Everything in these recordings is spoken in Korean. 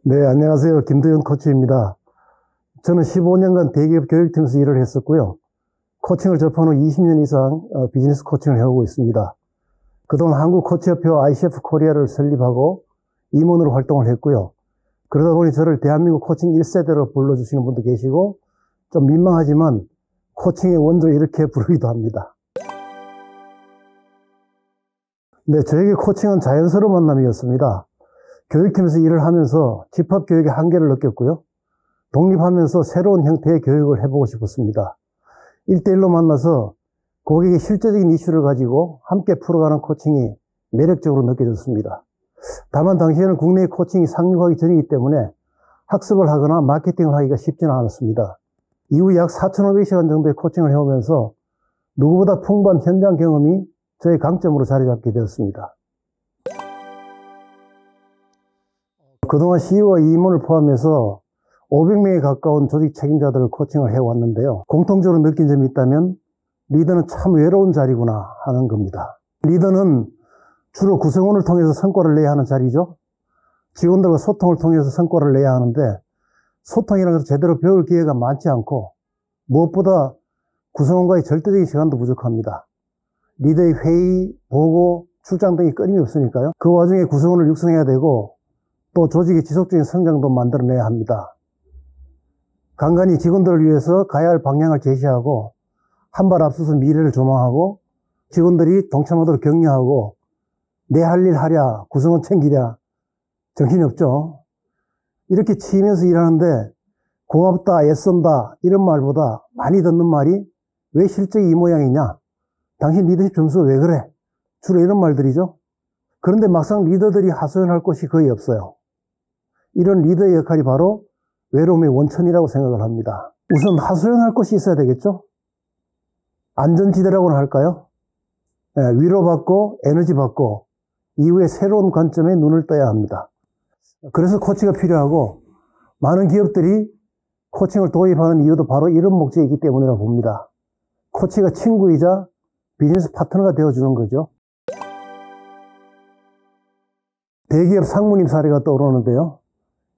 네, 안녕하세요. 김도현 코치입니다. 저는 15년간 대기업 교육팀에서 일을 했었고요. 코칭을 접한 후 20년 이상 비즈니스 코칭을 해오고 있습니다. 그동안 한국코치협회와 ICF 코리아를 설립하고 임원으로 활동을 했고요. 그러다 보니 저를 대한민국 코칭 1세대로 불러주시는 분도 계시고 좀 민망하지만 코칭의 원조 이렇게 부르기도 합니다. 네, 저에게 코칭은 자연스러운 만남이었습니다. 교육팀에서 일을 하면서 집합교육의 한계를 느꼈고요. 독립하면서 새로운 형태의 교육을 해보고 싶었습니다. 1대1로 만나서 고객의 실제적인 이슈를 가지고 함께 풀어가는 코칭이 매력적으로 느껴졌습니다. 다만 당시에는 국내의 코칭이 상륙하기 전이기 때문에 학습을 하거나 마케팅을 하기가 쉽지는 않았습니다. 이후 약 4,500시간 정도의 코칭을 해오면서 누구보다 풍부한 현장 경험이 저의 강점으로 자리 잡게 되었습니다. 그동안 CEO와 임원을 포함해서 500명에 가까운 조직 책임자들을 코칭을 해왔는데요. 공통적으로 느낀 점이 있다면 리더는 참 외로운 자리구나 하는 겁니다. 리더는 주로 구성원을 통해서 성과를 내야 하는 자리죠. 직원들과 소통을 통해서 성과를 내야 하는데 소통이라는 것을 제대로 배울 기회가 많지 않고 무엇보다 구성원과의 절대적인 시간도 부족합니다. 리더의 회의, 보고, 출장 등이 끊임이 없으니까요. 그 와중에 구성원을 육성해야 되고 또 조직의 지속적인 성장도 만들어내야 합니다. 간간히 직원들을 위해서 가야 할 방향을 제시하고 한 발 앞서서 미래를 조망하고 직원들이 동참하도록 격려하고 내 할 일 하랴, 구성원 챙기랴 정신이 없죠. 이렇게 치이면서 일하는데 고맙다, 애쓴다 이런 말보다 많이 듣는 말이 왜 실적이 이 모양이냐? 당신 리더십 점수가 왜 그래? 주로 이런 말들이죠. 그런데 막상 리더들이 하소연할 곳이 거의 없어요. 이런 리더의 역할이 바로 외로움의 원천이라고 생각을 합니다. 우선 하소연할 곳이 있어야 되겠죠? 안전지대라고는 할까요? 위로받고 에너지 받고 이후에 새로운 관점에 눈을 떠야 합니다. 그래서 코치가 필요하고 많은 기업들이 코칭을 도입하는 이유도 바로 이런 목적이기 때문이라고 봅니다. 코치가 친구이자 비즈니스 파트너가 되어주는 거죠. 대기업 상무님 사례가 떠오르는데요.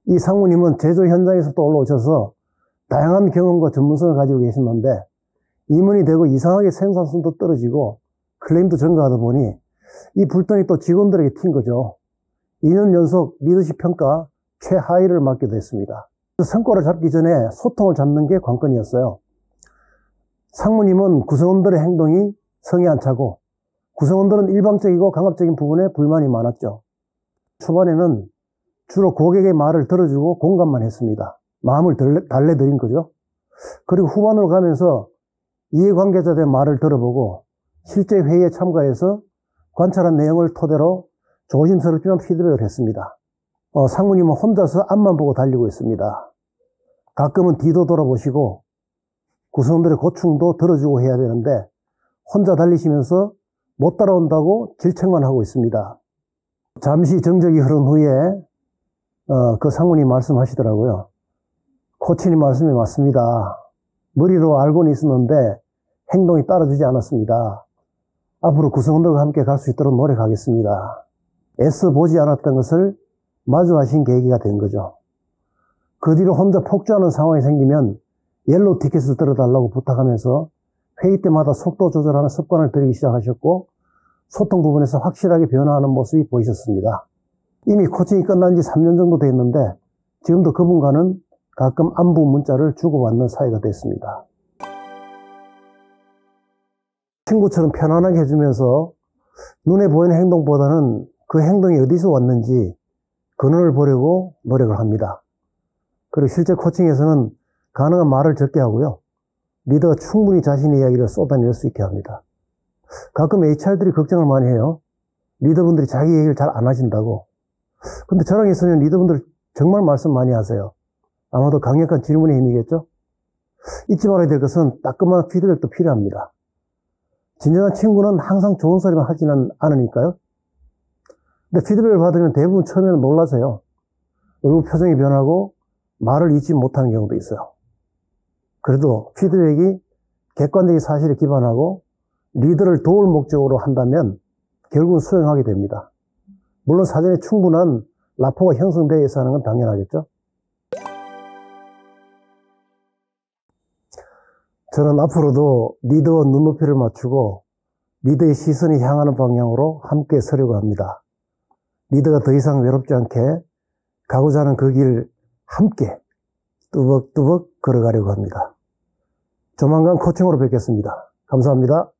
이 상무님은 제조 현장에서 또 올라오셔서 다양한 경험과 전문성을 가지고 계셨는데 임원이 되고 이상하게 생산성도 떨어지고 클레임도 증가하다 보니 이 불똥이 또 직원들에게 튄 거죠. 2년 연속 리더십 평가 최하위를 맡게 됐습니다. 성과를 잡기 전에 소통을 잡는 게 관건이었어요. 상무님은 구성원들의 행동이 성에 안 차고 구성원들은 일방적이고 강압적인 부분에 불만이 많았죠. 초반에는 주로 고객의 말을 들어주고 공감만 했습니다. 마음을 달래드린 거죠. 그리고 후반으로 가면서 이해관계자들의 말을 들어보고 실제 회의에 참가해서 관찰한 내용을 토대로 조심스럽지만 피드백을 했습니다. 상무님은 혼자서 앞만 보고 달리고 있습니다. 가끔은 뒤도 돌아보시고 구성원들의 고충도 들어주고 해야 되는데 혼자 달리시면서 못 따라온다고 질책만 하고 있습니다. 잠시 정적이 흐른 후에 그 상무님 말씀하시더라고요. 코치님 말씀이 맞습니다. 머리로 알고는 있었는데 행동이 따라주지 않았습니다. 앞으로 구성원들과 함께 갈 수 있도록 노력하겠습니다. 애써 보지 않았던 것을 마주하신 계기가 된 거죠. 그 뒤로 혼자 폭주하는 상황이 생기면 옐로우 티켓을 들어달라고 부탁하면서 회의 때마다 속도 조절하는 습관을 들이기 시작하셨고 소통 부분에서 확실하게 변화하는 모습이 보이셨습니다. 이미 코칭이 끝난 지 3년 정도 됐는데 지금도 그분과는 가끔 안부 문자를 주고받는 사이가 됐습니다. 친구처럼 편안하게 해주면서 눈에 보이는 행동보다는 그 행동이 어디서 왔는지 근원을 보려고 노력을 합니다. 그리고 실제 코칭에서는 가능한 말을 적게 하고요. 리더가 충분히 자신의 이야기를 쏟아낼 수 있게 합니다. 가끔 HR들이 걱정을 많이 해요. 리더분들이 자기 얘기를 잘 안 하신다고. 근데 저랑 있으면 리더분들 정말 말씀 많이 하세요. 아마도 강력한 질문의 힘이겠죠? 잊지 말아야 될 것은 따끔한 피드백도 필요합니다. 진정한 친구는 항상 좋은 소리만 하지는 않으니까요. 근데 피드백을 받으면 대부분 처음에는 놀라세요. 얼굴 표정이 변하고 말을 잊지 못하는 경우도 있어요. 그래도 피드백이 객관적인 사실에 기반하고 리더를 도울 목적으로 한다면 결국은 수행하게 됩니다. 물론 사전에 충분한 라포가 형성되어 있어 하는 건 당연하겠죠. 저는 앞으로도 리더와 눈높이를 맞추고 리더의 시선이 향하는 방향으로 함께 서려고 합니다. 리더가 더 이상 외롭지 않게 가고자 하는 그 길 함께 뚜벅뚜벅 걸어가려고 합니다. 조만간 코칭으로 뵙겠습니다. 감사합니다.